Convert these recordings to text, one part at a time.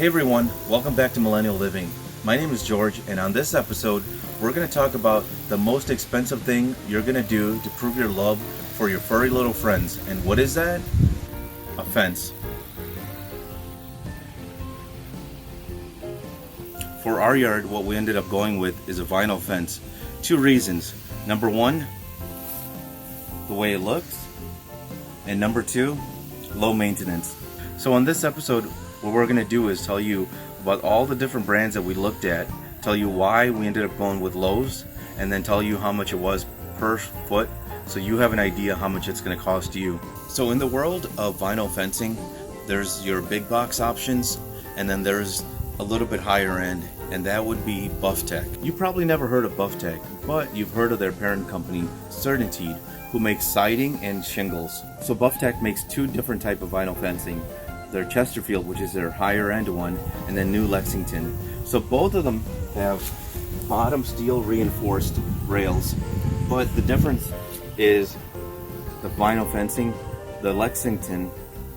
Hey everyone, welcome back to Millennial Living. My name is George, and on this episode, we're going to talk about the most expensive thing you're going to do to prove your love for your furry little friends. And what is that? A fence. For our yard, what we ended up going with is a vinyl fence. Two reasons. Number one, the way it looks, and number two, low maintenance. So on this episode, what we're going to do is tell you about all the different brands that we looked at, tell you why we ended up going with Lowe's, and then tell you how much it was per foot so you have an idea how much it's going to cost you. So in the world of vinyl fencing, there's your big box options, and then there's a little bit higher end, and that would be Buff Tech. You probably never heard of Buff Tech, but you've heard of their parent company, Certainteed, who makes siding and shingles. So Buff Tech makes two different type of vinyl fencing. Their Chesterfield, which is their higher end one, and then new Lexington. So both of them have bottom steel reinforced rails, but the difference is the vinyl fencing, the Lexington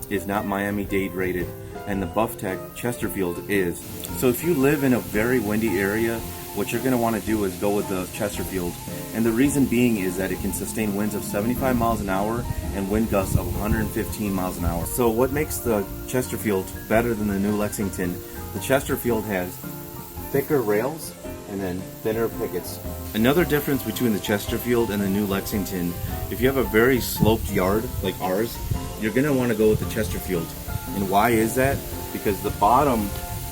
is not Miami-Dade rated, and the Buff Tech Chesterfield is. So if you live in a very windy area, what you're going to want to do is go with the Chesterfield. And the reason being is that it can sustain winds of 75 miles an hour and wind gusts of 115 miles an hour. So what makes the Chesterfield better than the new Lexington? The Chesterfield has thicker rails and then thinner pickets. Another difference between the Chesterfield and the new Lexington, if you have a very sloped yard like ours, you're going to want to go with the Chesterfield. And why is that? Because the bottom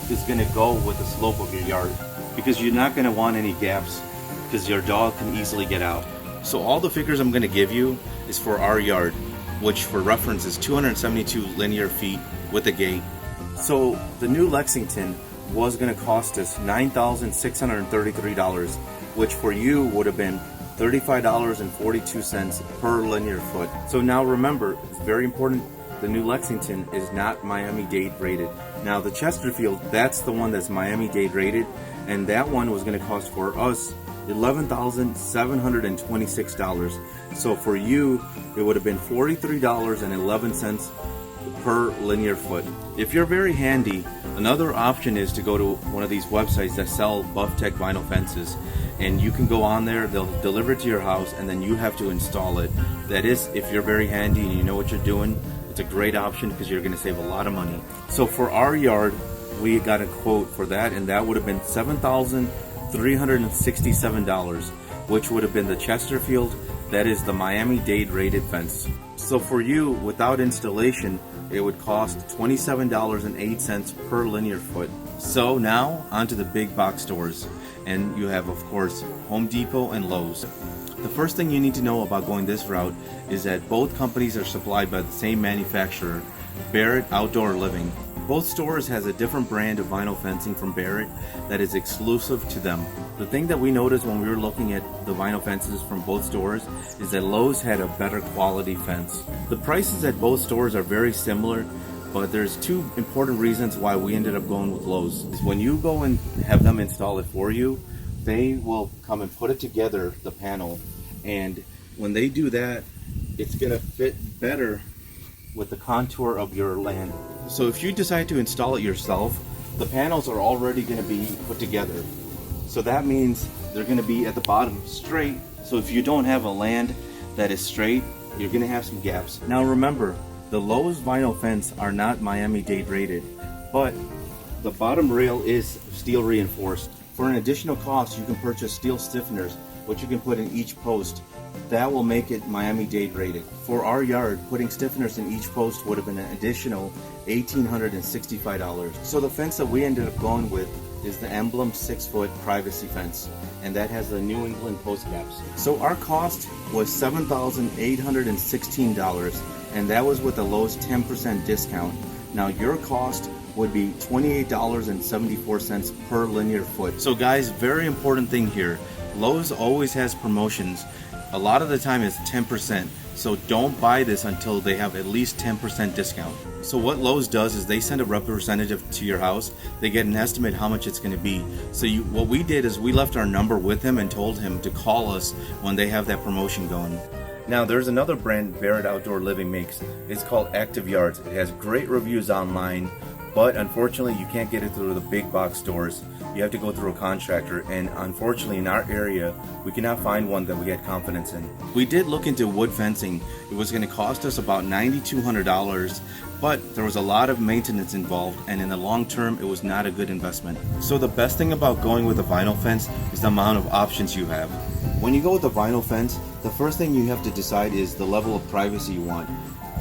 is going to go with the slope of your yard, because you're not going to want any gaps because your dog can easily get out. So all the figures I'm going to give you is for our yard, which for reference is 272 linear feet with a gate. So the new Lexington was going to cost us $9,633, which for you would have been $35.42 per linear foot. So now remember, it's very important, the new Lexington is not Miami-Dade rated. Now the Chesterfield, that's the one that's Miami-Dade rated, and that one was going to cost for us $11,726. So for you, it would have been $43.11 per linear foot. If you're very handy, another option is to go to one of these websites that sell Buff Tech vinyl fences, and you can go on there, they'll deliver it to your house, and then you have to install it. That is, if you're very handy and you know what you're doing, it's a great option because you're going to save a lot of money. So for our yard, we got a quote for that, and that would have been $7,367, which would have been the Chesterfield. That is the Miami-Dade rated fence. So for you, without installation, it would cost $27.08 per linear foot. So now onto the big box stores, and you have, of course, Home Depot and Lowe's. The first thing you need to know about going this route is that both companies are supplied by the same manufacturer, Barrett Outdoor Living. Both stores has a different brand of vinyl fencing from Barrett that is exclusive to them. The thing that we noticed when we were looking at the vinyl fences from both stores is that Lowe's had a better quality fence. The prices at both stores are very similar, but there's two important reasons why we ended up going with Lowe's. When you go and have them install it for you, they will come and put it together, the panel, and when they do that, it's going to fit better with the contour of your land. So if you decide to install it yourself, the panels are already going to be put together. So that means they're going to be at the bottom straight. So if you don't have a land that is straight, you're going to have some gaps. Now remember, the Lowe's vinyl fence are not Miami-Dade rated, but the bottom rail is steel reinforced. For an additional cost, you can purchase steel stiffeners, which you can put in each post. That will make it Miami-Dade rated. For our yard, putting stiffeners in each post would have been an additional $1,865. So the fence that we ended up going with is the Emblem 6-foot privacy fence, and that has the New England post caps. So our cost was $7,816, and that was with the Lowe's 10% discount. Now your cost would be $28.74 per linear foot. So guys, very important thing here, Lowe's always has promotions. A lot of the time it's 10%, so don't buy this until they have at least 10% discount. So what Lowe's does is they send a representative to your house, they get an estimate how much it's going to be. So what we did is we left our number with him and told him to call us when they have that promotion going. Now there's another brand Barrett Outdoor Living makes. It's called Active Yards. It has great reviews online. but unfortunately you can't get it through the big box stores. You have to go through a contractor, and unfortunately in our area we cannot find one that we had confidence in. We did look into wood fencing. It was going to cost us about $9,200, but there was a lot of maintenance involved, and in the long term it was not a good investment. So the best thing about going with a vinyl fence is the amount of options you have. When you go with a vinyl fence, the first thing you have to decide is the level of privacy you want.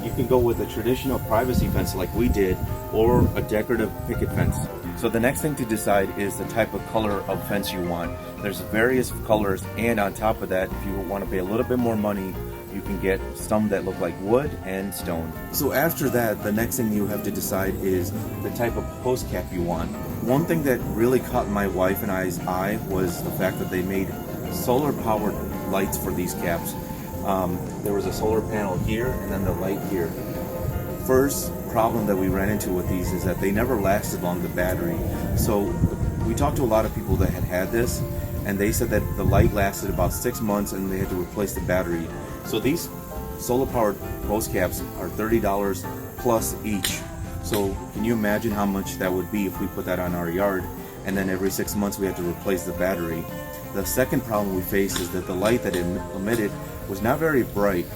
You can go with a traditional privacy fence like we did, or a decorative picket fence. So the next thing to decide is the type of color of fence you want. There's various colors, and on top of that, if you want to pay a little bit more money, you can get some that look like wood and stone. So after that, the next thing you have to decide is the type of post cap you want. One thing that really caught my wife and I's eye was the fact that they made solar powered lights for these caps. There was a solar panel here and then the light here. First problem that we ran into with these is that they never lasted long, the battery. So we talked to a lot of people that had this, and they said that the light lasted about 6 months and they had to replace the battery. So these solar powered post caps are $30 plus each. So can you imagine how much that would be if we put that on our yard, and then every 6 months we had to replace the battery? The second problem we faced is that the light that it emitted was not very bright.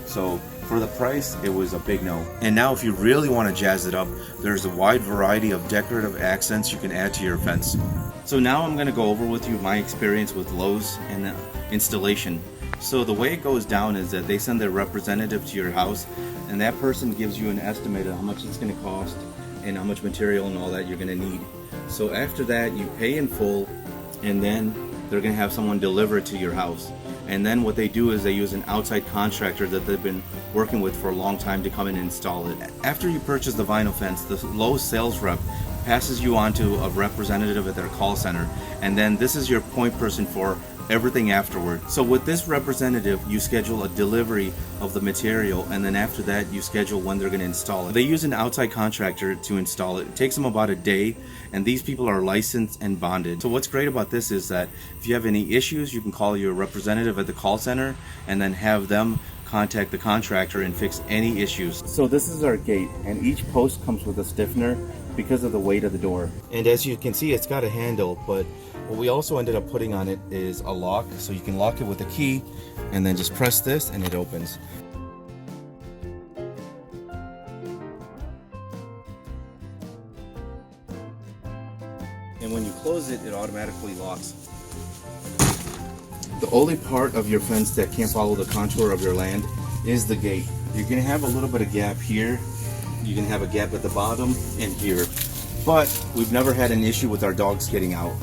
So for the price, it was a big no. And now if you really want to jazz it up, there's a wide variety of decorative accents you can add to your fence. So now I'm going to go over with you my experience with Lowe's and installation. So the way it goes down is that they send their representative to your house, and that person gives you an estimate of how much it's going to cost and how much material and all that you're going to need. So after that, you pay in full, and then they're going to have someone deliver it to your house. And then what they do is they use an outside contractor that they've been working with for a long time to come in and install it. After you purchase the vinyl fence, the Lowe's sales rep passes you on to a representative at their call center, and then this is your point person for everything afterward. So with this representative, you schedule a delivery of the material, and then after that you schedule when they're going to install it. They use an outside contractor to install it. It takes them about a day, and these people are licensed and bonded. So what's great about this is that if you have any issues, you can call your representative at the call center and then have them contact the contractor and fix any issues. So this is our gate, and each post comes with a stiffener because of the weight of the door. And as you can see, it's got a handle, but what we also ended up putting on it is a lock, so you can lock it with a key and then just press this and it opens. And when you close it, it automatically locks. The only part of your fence that can't follow the contour of your land is the gate. You're going to have a little bit of gap here. You can have a gap at the bottom and here. But we've never had an issue with our dogs getting out.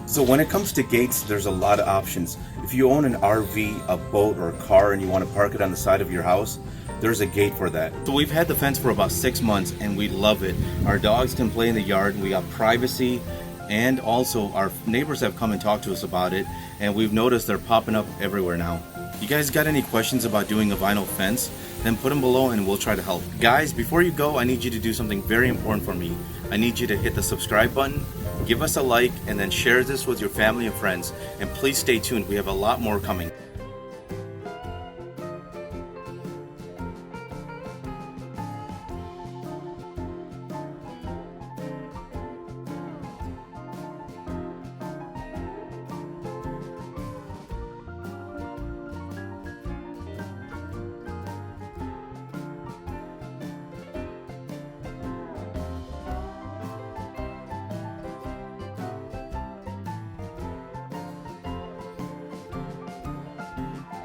So when it comes to gates, there's a lot of options. If you own an RV, a boat, or a car and you want to park it on the side of your house, there's a gate for that. So we've had the fence for about 6 months and we love it. Our dogs can play in the yard, we got privacy, and also our neighbors have come and talked to us about it, and we've noticed they're popping up everywhere now. You guys got any questions about doing a vinyl fence? Then put them below and we'll try to help. Guys, before you go, I need you to do something very important for me. I need you to hit the subscribe button, give us a like, and then share this with your family and friends. And please stay tuned, we have a lot more coming.